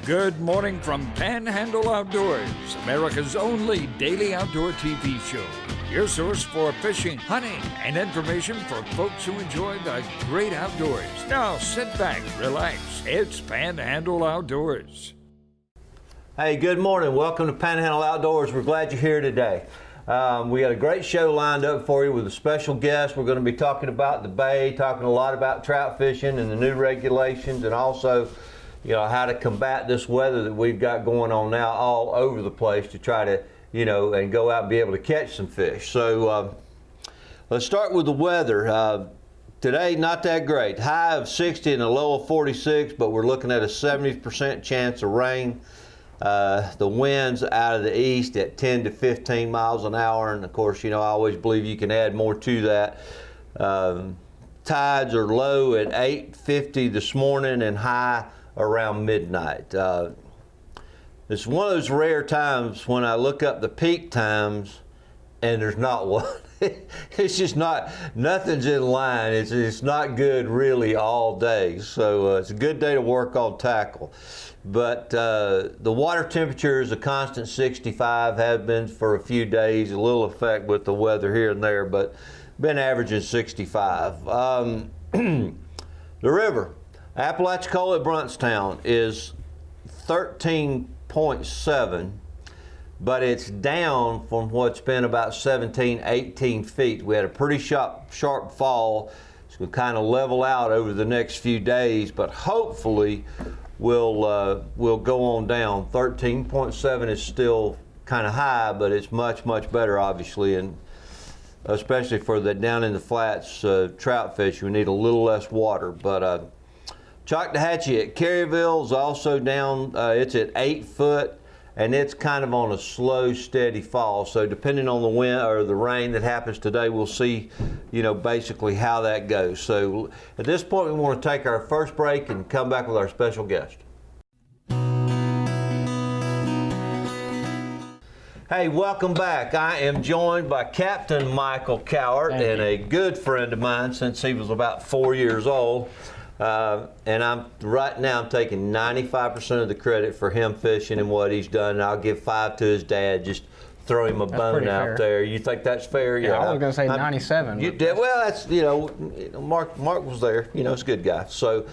Good morning from Panhandle Outdoors, America's only daily outdoor TV show. Your source for fishing, hunting, and information for folks who enjoy the great outdoors. Now sit back, relax. It's Panhandle Outdoors. Hey, good morning. Welcome to Panhandle Outdoors. We're glad you're here today. We got a great show lined up for you with a special guest. We're going to be talking about the bay, talking a lot about trout fishing and the new regulations, and also how to combat this weather that we've got going on now all over the place to try to, and go out and be able to catch some fish. So let's start with the weather. Today, not that great. High of 60 and a low of 46, but we're looking at a 70% chance of rain. The winds out of the east at 10 to 15 miles an hour. And of course, I always believe you can add more to that. Tides are low at 8:50 this morning and high around midnight. It's one of those rare times when I look up the peak times and there's not one. It's just nothing's in line. It's not good really all day. So it's a good day to work on tackle. But the water temperature is a constant 65, have been for a few days, a little effect with the weather here and there, but been averaging 65. The river. Apalachicola at Bruntstown is 13.7, but it's down from what's been about 17, 18 feet. We had a pretty sharp fall. It's going to kind of level out over the next few days, but hopefully we'll go on down. 13.7 is still kind of high, but it's much, much better, obviously, and especially for the down in the flats trout fish, we need a little less water. But Choctawhatchee at Caryville is also down. It's at 8 foot, and it's kind of on a slow, steady fall. So depending on the wind or the rain that happens today, we'll see, basically how that goes. So at this point, we want to take our first break and come back with our special guest. Hey, welcome back. I am joined by Captain Michael Cowart and a good friend of mine since he was about 4 years old. And I'm taking 95% of the credit for him fishing and what he's done. And I'll give 5 to his dad. Just throw him a bone out there. You think that's fair? Yeah, I was going to say 97. You did well. That's Mark was there. He's a good guy. So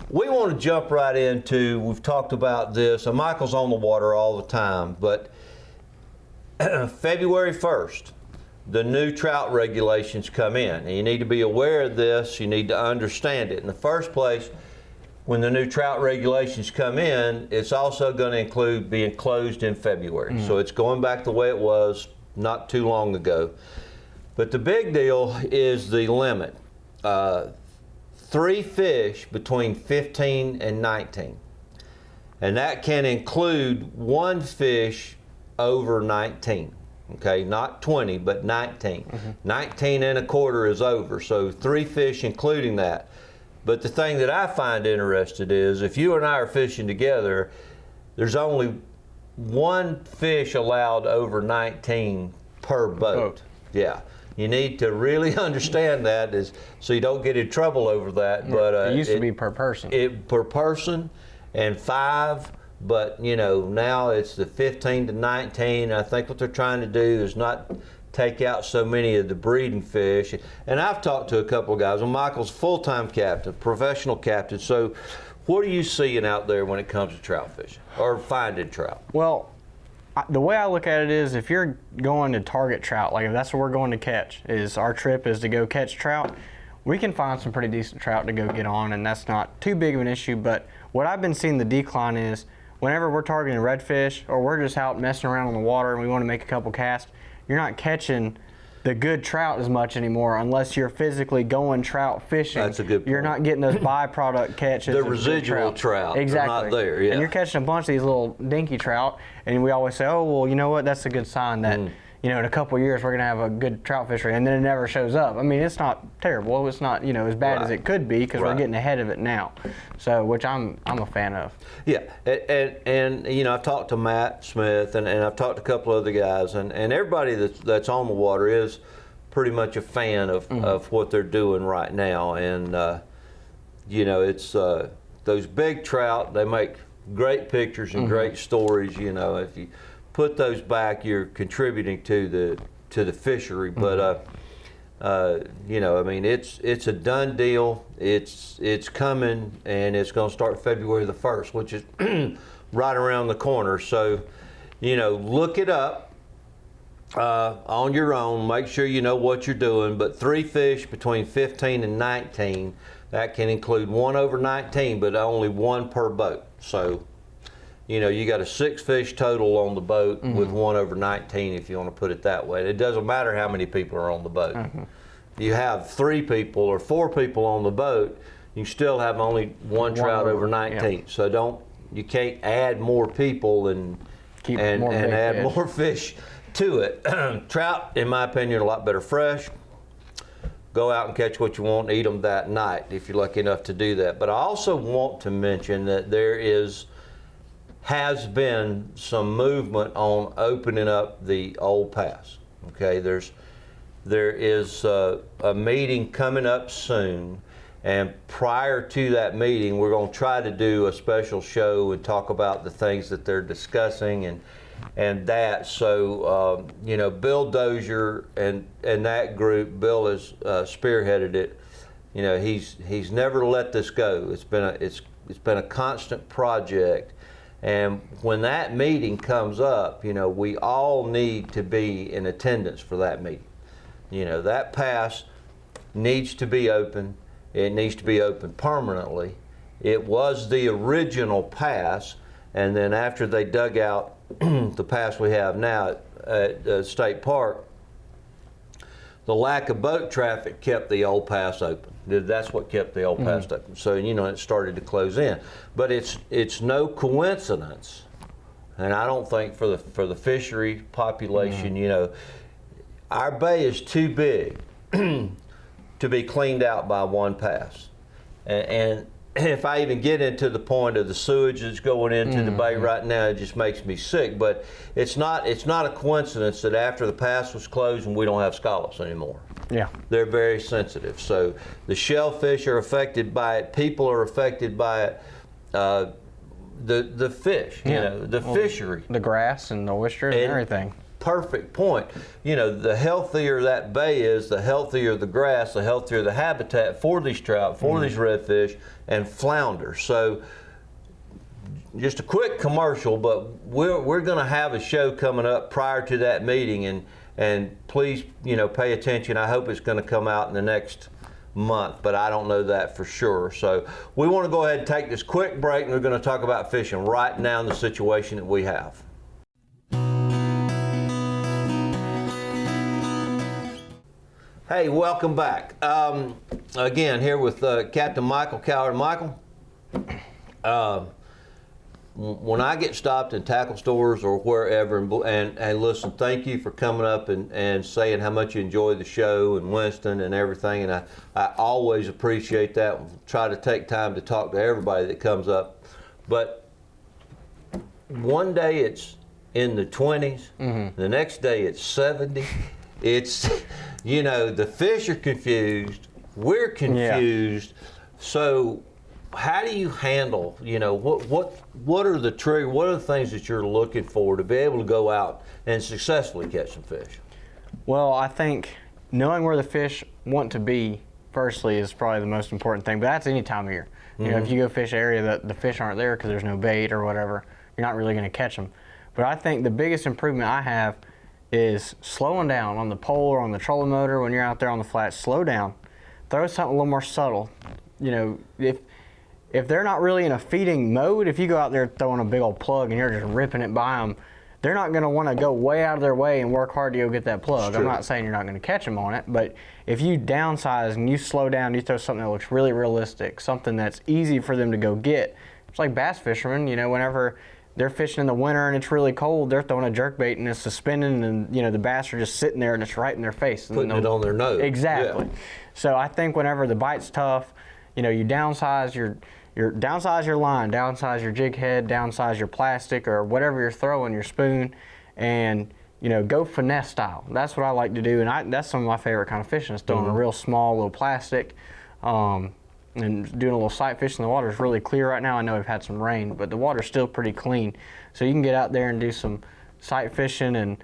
we want to jump right into. We've talked about this. And Michael's on the water all the time, but February 1st. The new trout regulations come in. And you need to be aware of this. You need to understand it. In the first place, when the new trout regulations come in, it's also going to include being closed in February. So it's going back the way it was not too long ago. But the big deal is the limit. 3 fish between 15 and 19. And that can include 1 fish over 19. Okay, not 20, but 19. 19 and a quarter is over, so 3 fish including that. But the thing that I find interesting is if you and I are fishing together, there's only 1 fish allowed over 19 per boat. Yeah, you need to really understand that so you don't get in trouble over that. But it used to be per person. Per person, and 5. But now it's the 15 to 19. I think what they're trying to do is not take out so many of the breeding fish. And I've talked to a couple of guys. Well, Michael's full-time captain, professional captain. So what are you seeing out there when it comes to trout fishing or finding trout? Well, the way I look at it is if you're going to target trout, like if that's what we're going to catch, is our trip is to go catch trout, we can find some pretty decent trout to go get on, and that's not too big of an issue. But what I've been seeing the decline is whenever we're targeting redfish or we're just out messing around on the water and we want to make a couple casts, you're not catching the good trout as much anymore unless you're physically going trout fishing. That's a good point. You're not getting those byproduct catches. The residual trout. Exactly. They're not there, yeah. And you're catching a bunch of these little dinky trout, and we always say, oh, well, you know what, that's a good sign that in a couple of years we're going to have a good trout fishery, and then it never shows up. I mean, it's not terrible. It's not as bad as it could be because we're getting ahead of it now. So, which I'm a fan of. Yeah, and I've talked to Matt Smith and I've talked to a couple other guys, and everybody that's on the water is pretty much a fan of what they're doing right now. And it's those big trout, they make great pictures and great stories. You know, if you put those back, you're contributing to the fishery. But you know, I mean, it's a done deal. It's coming, and it's going to start February the 1st, which is right around the corner. So, you know, look it up on your own. Make sure you know what you're doing. But 3 fish between 15 and 19. That can include 1 over 19, but only 1 per boat. So, you know, you got a 6 fish total on the boat with 1 over 19, if you want to put it that way. It doesn't matter how many people are on the boat. You have 3 people or 4 people on the boat, you still have only 1 trout over 19. Yeah. So you can't add more people and add more fish to it. Trout, in my opinion, are a lot better fresh. Go out and catch what you want and eat them that night if you're lucky enough to do that. But I also want to mention that there has been some movement on opening up the old pass. Okay, there is a meeting coming up soon, and prior to that meeting, we're going to try to do a special show and talk about the things that they're discussing and that. So you know, Bill Dozier and that group, Bill has spearheaded it. You know, he's never let this go. It's been a constant project, and when that meeting comes up, you know, we all need to be in attendance for that meeting. You know, that pass needs to be open. It needs to be open permanently. It was the original pass, and then after they dug out the pass we have now at State Park, the lack of boat traffic kept the old pass open. That's what kept the old pass open. So, you know, it started to close in. But it's no coincidence, and I don't think for the fishery population, you know, our bay is too big to be cleaned out by one pass. And if I even get into the point of the sewage that's going into the bay right now, it just makes me sick. But it's not a coincidence that after the pass was closed and we don't have scallops anymore. Yeah. They're very sensitive. So the shellfish are affected by it, people are affected by it, the fish, you know, the fishery. The grass and the oysters and everything. Perfect point. You know, the healthier that bay is, the healthier the grass, the healthier the habitat for these trout, for these redfish and flounder. So just a quick commercial, but we're going to have a show coming up prior to that meeting, and please, you know, pay attention. I hope it's going to come out in the next month, but I don't know that for sure. So we want to go ahead and take this quick break, and we're going to talk about fishing right now in the situation that we have. Hey, welcome back. Again, here with Captain Michael Coward. Michael, when I get stopped in tackle stores or wherever, and listen, thank you for coming up and saying how much you enjoy the show and Winston and everything, and I always appreciate that. Try to take time to talk to everybody that comes up. But one day it's in the 20s, the next day it's 70. It's, you know, the fish are confused, we're confused. So how do you handle, you know, what are the things that you're looking for to be able to go out and successfully catch some fish? Well, I think knowing where the fish want to be, firstly, is probably the most important thing, but that's any time of year. You know, if you go fish an area that the fish aren't there because there's no bait or whatever, you're not really going to catch them. But I think the biggest improvement I have is slowing down on the pole or on the trolling motor when you're out there on the flats. Slow down, throw something a little more subtle. You know, if they're not really in a feeding mode, if you go out there throwing a big old plug and you're just ripping it by them, they're not going to want to go way out of their way and work hard to go get that plug. I'm not saying you're not going to catch them on it, but if you downsize and you slow down, you throw something that looks really realistic, something that's easy for them to go get. It's like bass fishermen, you know, whenever they're fishing in the winter and it's really cold, they're throwing a jerkbait and it's suspending, and, you know, the bass are just sitting there and it's right in their face. Putting it on their nose. Exactly. Yeah. So I think whenever the bite's tough, you know, you downsize your line, downsize your jig head, downsize your plastic or whatever you're throwing, your spoon, and, you know, go finesse style. That's what I like to do, and that's some of my favorite kind of fishing is throwing a real small little plastic. and doing a little sight fishing. The water's really clear right now. I know we've had some rain, but the water's still pretty clean. So you can get out there and do some sight fishing. And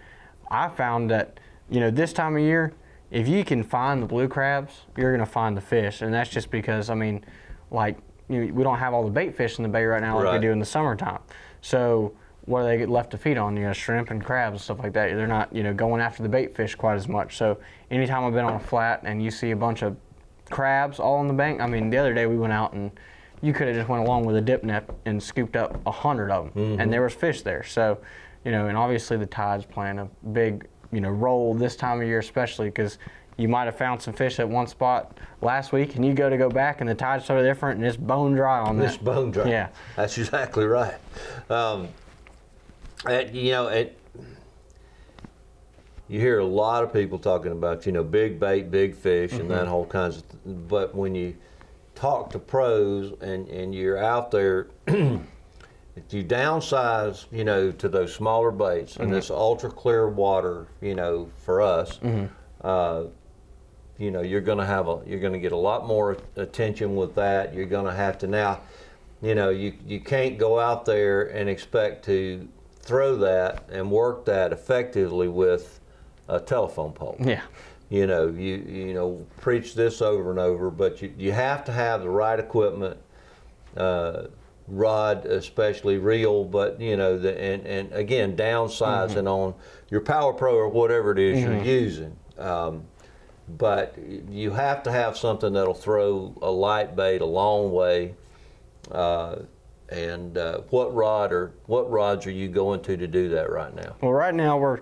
I found that, this time of year, if you can find the blue crabs, you're going to find the fish. And that's just because, we don't have all the bait fish in the bay right now like we do in the summertime. So what do they get left to feed on? Shrimp and crabs and stuff like that. They're not, going after the bait fish quite as much. So anytime I've been on a flat and you see a bunch of crabs all on the bank, the other day we went out and you could have just went along with a dip net and scooped up 100 of them, and there was fish there. So, and obviously the tide's playing a big, role this time of year, especially because you might have found some fish at one spot last week, and you go back, and the tide's sort of different, and it's bone dry on that. It's bone dry. Yeah, that's exactly right. You hear a lot of people talking about, big bait, big fish, and that whole kinds of. But when you talk to pros and you're out there, if you downsize, to those smaller baits and this ultra clear water, for us, you're going to get a lot more attention with that. You're going to have to now, you can't go out there and expect to throw that and work that effectively with a telephone pole. Yeah. You preach this over and over, but you have to have the right equipment, rod especially, reel, but and again downsizing on your Power Pro or whatever it is you're using. But you have to have something that'll throw a light bait a long way. What rods are you going to do that right now? Well, right now we're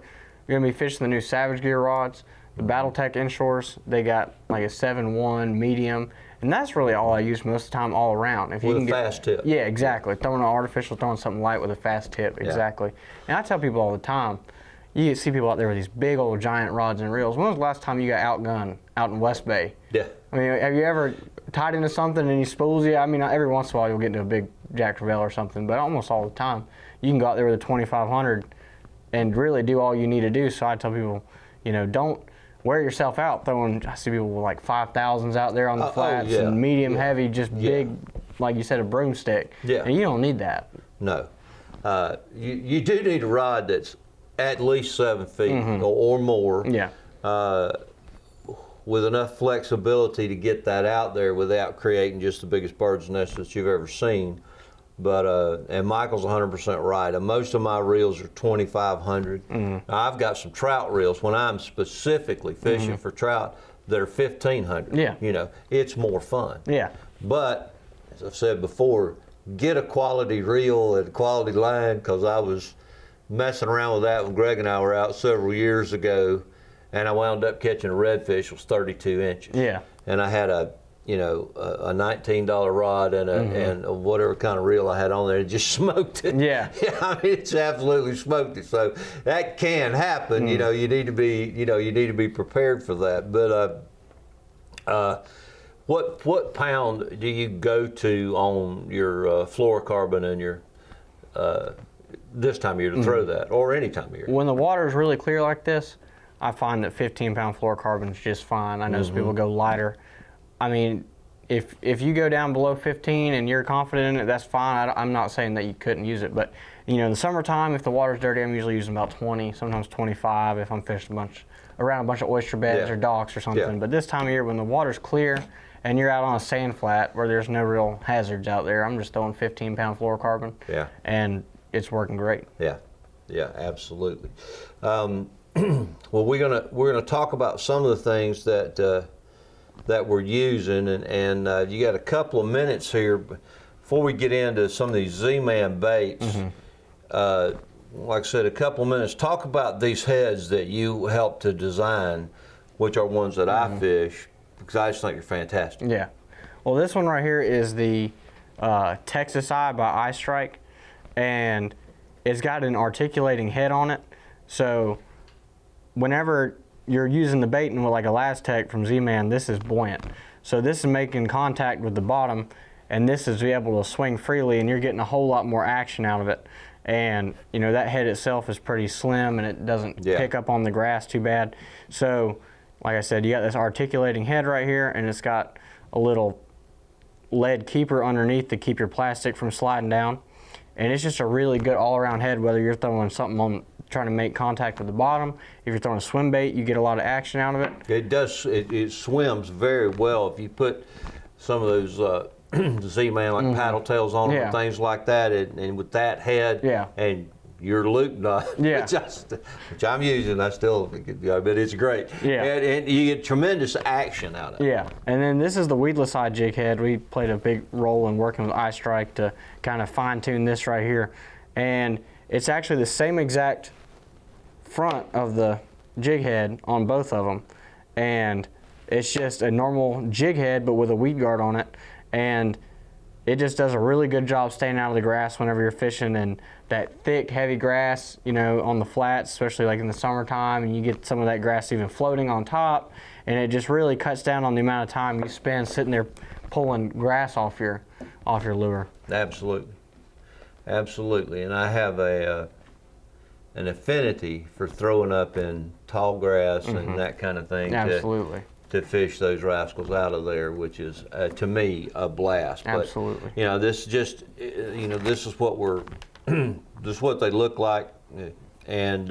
going to be fishing the new Savage Gear rods, the BattleTech inshores. They got like a 7-1 medium, and that's really all I use most of the time all around. If you with can a fast tip. Yeah, exactly. Throwing an artificial, throwing something light with a fast tip, exactly. And I tell people all the time, you see people out there with these big old giant rods and reels. When was the last time you got outgunned out in West Bay? Yeah. Have you ever tied into something and he spools you? Every once in a while you'll get into a big Jack Crevalle or something, but almost all the time you can go out there with a 2500 and really do all you need to do. So I tell people, don't wear yourself out throwing. I see people with like 5,000s out there on the flats and medium heavy, just big, like you said, a broomstick. Yeah. And you don't need that. No. You do need a rod that's at least 7 feet or more. Yeah. With enough flexibility to get that out there without creating just the biggest bird's nest that you've ever seen. But and Michael's 100% right. Most of my reels are 2,500. Now, I've got some trout reels when I'm specifically fishing for trout that are 1,500. Yeah. It's more fun. Yeah. But as I've said before, get a quality reel and a quality line, because I was messing around with that when Greg and I were out several years ago, and I wound up catching a redfish that was 32 inches. Yeah. And I had a $19 rod and a whatever kind of reel I had on there. It just smoked it. Yeah. It's absolutely smoked it. So that can happen. You need to be prepared for that. But what pound do you go to on your fluorocarbon and your this time of year to throw that, or any time of year? When the water is really clear like this, I find that 15-pound fluorocarbon is just fine. I know some people go lighter. If you go down below 15 and you're confident in it, that's fine. I'm not saying that you couldn't use it, but in the summertime, if the water's dirty, I'm usually using about 20, sometimes 25 if I'm fishing around a bunch of oyster beds or docks or something. Yeah. But this time of year, when the water's clear and you're out on a sand flat where there's no real hazards out there, I'm just throwing 15-pound fluorocarbon. Yeah. And it's working great. Yeah. Yeah, absolutely. Well, we're gonna talk about some of the things that we're using, and you got a couple of minutes here before we get into some of these Z-Man baits. Like I said, a couple of minutes. Talk about these heads that you helped to design, which are ones that I fish, because I just think they're fantastic. Yeah. Well, this one right here is the Texas Eye by iStrike, and it's got an articulating head on it. So whenever you're using the bait, and with like a Lastech from Z-Man, this is buoyant. So this is making contact with the bottom, and this is able to swing freely, and you're getting a whole lot more action out of it. And that head itself is pretty slim, and it doesn't pick up on the grass too bad. So like I said, you got this articulating head right here, and it's got a little lead keeper underneath to keep your plastic from sliding down. And it's just a really good all-around head, whether you're throwing something on, trying to make contact with the bottom. If you're throwing a swim bait, you get a lot of action out of it. It does. It swims very well. If you put some of those Z-Man like paddle tails on them and things like that, and with that head, and your loop knot, which I'm using, I still, but it's great. And you get tremendous action out of it. Yeah, and then this is the weedless eye jig head. We played a big role in working with iStrike to kind of fine tune this right here. And it's actually the same exact front of the jig head on both of them. And it's just a normal jig head, but with a weed guard on it. And it just does a really good job staying out of the grass whenever you're fishing, and that thick, heavy grass, you know, on the flats, especially like in the summertime, and you get some of that grass even floating on top, and it just really cuts down on the amount of time you spend sitting there pulling grass off your lure. Absolutely, absolutely. And I have an affinity for throwing up in tall grass and that kind of thing. Absolutely. To fish those rascals out of there, which is to me a blast. Absolutely. But, you know, this just, you know, this is what we're, this is what they look like, and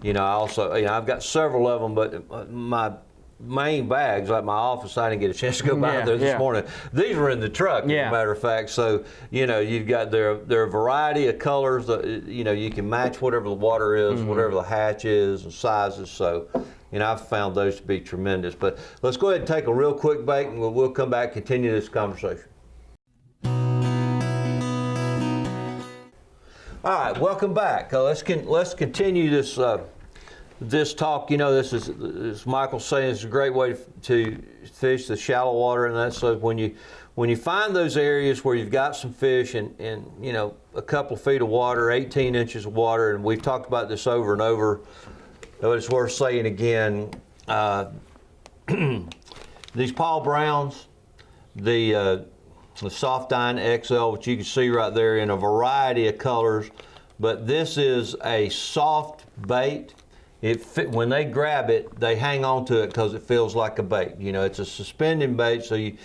you know, I also, you know, I've got several of them, but my main bags, like my office, I didn't get a chance to go by there this morning. These were in the truck, as a matter of fact. So, you know, you've got there are a variety of colors. You know, you can match whatever the water is, whatever the hatch is, and sizes. So, you know, I've found those to be tremendous. But let's go ahead and take a real quick break, and we'll come back and continue this conversation. All right, welcome back. Let's continue this this talk. You know, this is, as Michael's saying, it's a great way to fish the shallow water, and that's so when you find those areas where you've got some fish and you know, a couple of feet of water, 18 inches of water, and we've talked about this over and over. But it's worth saying again, these Paul Browns, the Soft Dine XL, which you can see right there in a variety of colors, but this is a soft bait. When they grab it, they hang on to it because it feels like a bait. You know, it's a suspending bait, so you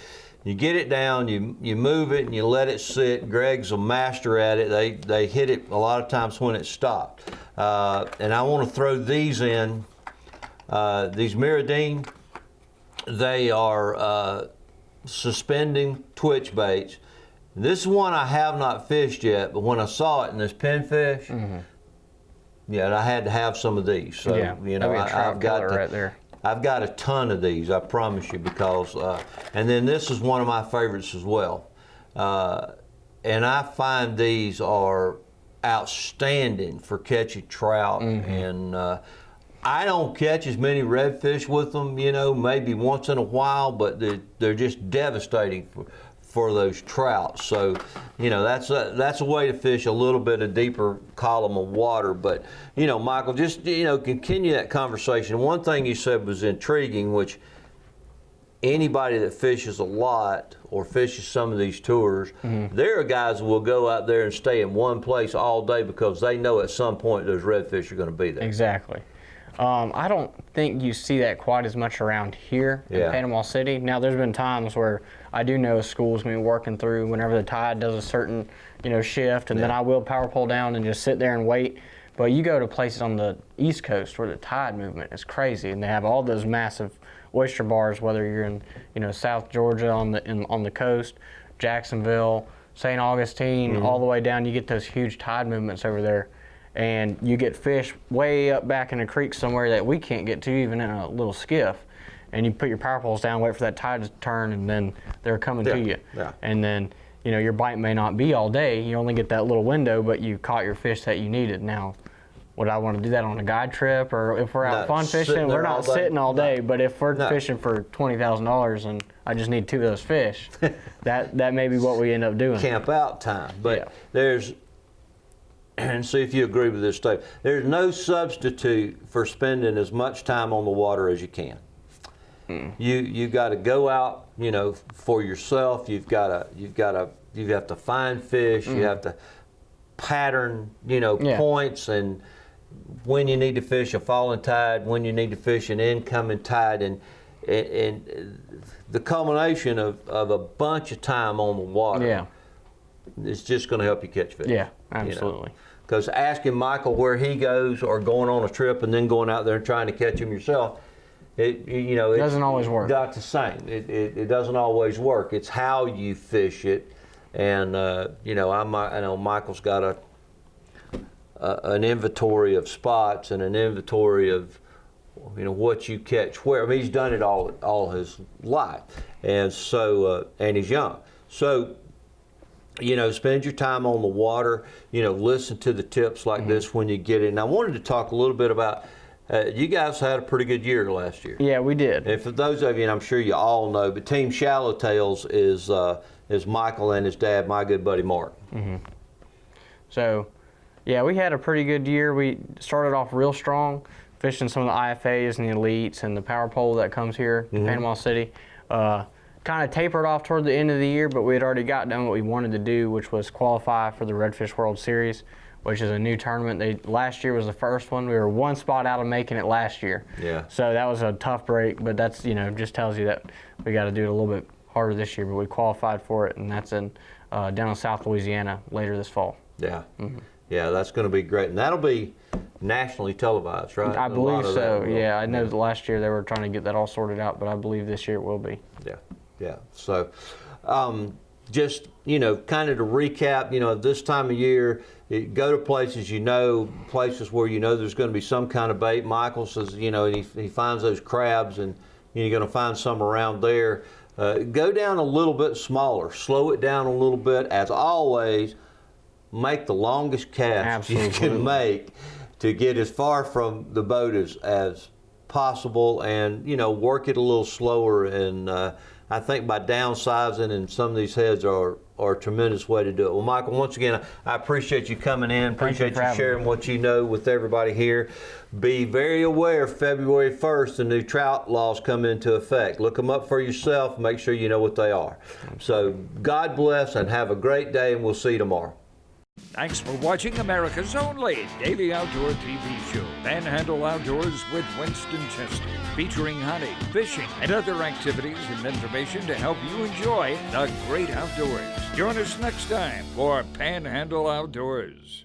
get it down, you move it, and you let it sit. Greg's a master at it. They hit it a lot of times when it's stopped. And I want to throw these in, these Miradine. They are suspending twitch baits. This is one I have not fished yet, but when I saw it in this pinfish, yeah, I had to have some of these. So, you know, I've got right there. I've got a ton of these, I promise you, because, and then this is one of my favorites as well. And I find these are outstanding for catching trout, and I don't catch as many redfish with them, you know, maybe once in a while, but they're just devastating for those trout. So, you know, that's a way to fish a little bit of deeper column of water. But, you know, Michael, just, you know, continue that conversation. One thing you said was intriguing, which anybody that fishes a lot or fishes some of these tours, there are guys who will go out there and stay in one place all day because they know at some point those redfish are going to be there. Exactly. I don't think you see that quite as much around here in Panama City. Now, there's been times where I do know schools been working through whenever the tide does a certain, you know, shift, and then I will power pole down and just sit there and wait. But you go to places on the East Coast where the tide movement is crazy, and they have all those massive oyster bars, whether you're in, you know, South Georgia on the coast, Jacksonville, St. Augustine, all the way down. You get those huge tide movements over there. And you get fish way up back in a creek somewhere that we can't get to even in a little skiff. And you put your power poles down, wait for that tide to turn, and then they're coming to you. And then, you know, your bite may not be all day. You only get that little window, but you caught your fish that you needed. Now, would I want to do that on a guide trip, or if we're out fun fishing? We're not sitting all day, but if we're fishing for $20,000 and I just need 2 of those fish, that may be what we end up doing. Camp out time. But there's, and see if you agree with this, Dave. There's no substitute for spending as much time on the water as you can. You got to go out, you know, for yourself. You have to find fish. You have to pattern, you know, points, and when you need to fish a falling tide, when you need to fish an incoming tide, and and the culmination of a bunch of time on the water. Yeah. It's just going to help you catch fish. Yeah, absolutely. Because asking Michael where he goes, or going on a trip and then going out there and trying to catch him yourself, it doesn't always work. Not the same. It doesn't always work. It's how you fish it, and I know Michael's got an inventory of spots and an inventory of what you catch where. I mean, he's done it all his life, and so and he's young, so. Spend your time on the water, listen to the tips like this when you get in. And I wanted to talk a little bit about, you guys had a pretty good year last year. Yeah, we did. And for those of you, and I'm sure you all know, but Team Shallowtails is Michael and his dad, my good buddy Mark. Mm-hmm. So, yeah, we had a pretty good year. We started off real strong, fishing some of the IFAs and the elites and the power pole that comes here to Panama City. Kind of tapered off toward the end of the year, but we had already got done what we wanted to do, which was qualify for the Redfish World Series, which is a new tournament. Last year was the first one. We were one spot out of making it last year. Yeah. So that was a tough break, but that's, just tells you that we got to do it a little bit harder this year, but we qualified for it, and that's in down in South Louisiana later this fall. Yeah. Mm-hmm. Yeah, that's going to be great. And that'll be nationally televised, right? I believe so, yeah. I know that last year they were trying to get that all sorted out, but I believe this year it will be. Yeah. Yeah. So, just kind of to recap, this time of year, go to places places where there's going to be some kind of bait. Michael says, he finds those crabs, and you're going to find some around there. Go down a little bit smaller, slow it down a little bit. As always, make the longest cast you can make to get as far from the boat as possible, and work it a little slower. And I think by downsizing and some of these heads are a tremendous way to do it. Well, Michael, once again, I appreciate you coming in. Appreciate you sharing what you know with everybody here. Be very aware, February 1st, the new trout laws come into effect. Look them up for yourself. Make sure you know what they are. So God bless and have a great day, and we'll see you tomorrow. Thanks for watching America's only daily outdoor TV show, Panhandle Outdoors with Winston Chester, featuring hunting, fishing, and other activities and information to help you enjoy the great outdoors. Join us next time for Panhandle Outdoors.